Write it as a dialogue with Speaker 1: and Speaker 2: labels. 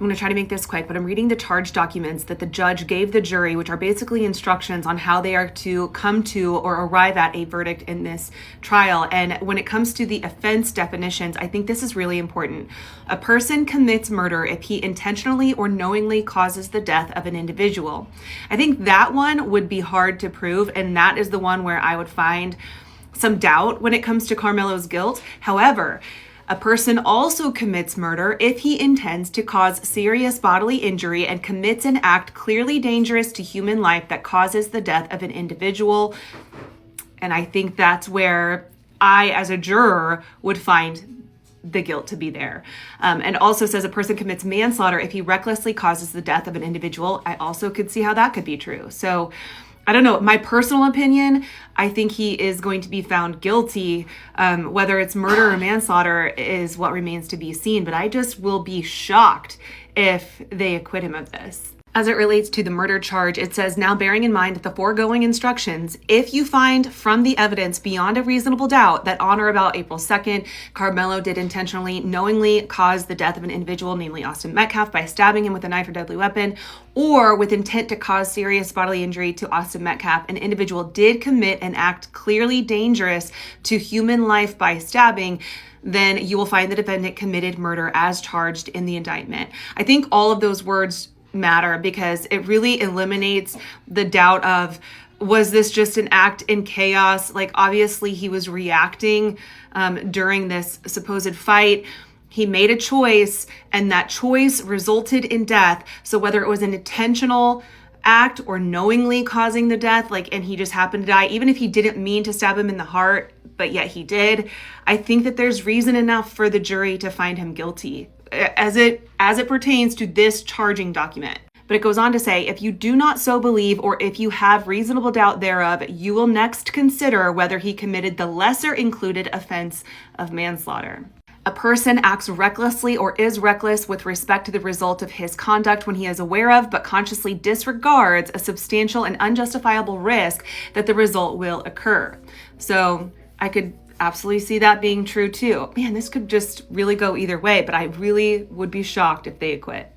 Speaker 1: I'm going to try to make this quick, but I'm reading the charge documents that the judge gave the jury, which are basically instructions on how they are to come to or arrive at a verdict in this trial. And when it comes to the offense definitions, I think this is really important. A person commits murder if he intentionally or knowingly causes the death of an individual. I think that one would be hard to prove, and that is the one where I would find some doubt when it comes to Carmelo's guilt. However, a person also commits murder if he intends to cause serious bodily injury and commits an act clearly dangerous to human life that causes the death of an individual. And I think that's where I, as a juror, would find the guilt to be there. And also says a person commits manslaughter if he recklessly causes the death of an individual. I also could see how that could be true. So I don't know. My personal opinion, I think he is going to be found guilty. Whether it's murder or manslaughter is what remains to be seen. But I just will be shocked if they acquit him of this. As it relates to the murder charge, it says, now bearing in mind the foregoing instructions, if you find from the evidence beyond a reasonable doubt that on or about April 2nd, Carmelo did intentionally, knowingly cause the death of an individual, namely Austin Metcalf, by stabbing him with a knife or deadly weapon, or with intent to cause serious bodily injury to Austin Metcalf, an individual did commit an act clearly dangerous to human life by stabbing, then you will find the defendant committed murder as charged in the indictment. I think all of those words matter because it really eliminates the doubt of, was this just an act in chaos? Like, obviously he was reacting during this supposed fight. He made a choice and that choice resulted in death. So whether it was an intentional act or knowingly causing the death, and he just happened to die, even if he didn't mean to stab him in the heart, but yet he did, I think that there's reason enough for the jury to find him guilty as it pertains to this charging document. But it goes on to say, if you do not so believe, or if you have reasonable doubt thereof, you will next consider whether he committed the lesser included offense of manslaughter. A person acts recklessly or is reckless with respect to the result of his conduct when he is aware of but consciously disregards a substantial and unjustifiable risk that the result will occur. So I could absolutely see that being true too. Man, this could just really go either way, but I really would be shocked if they acquit.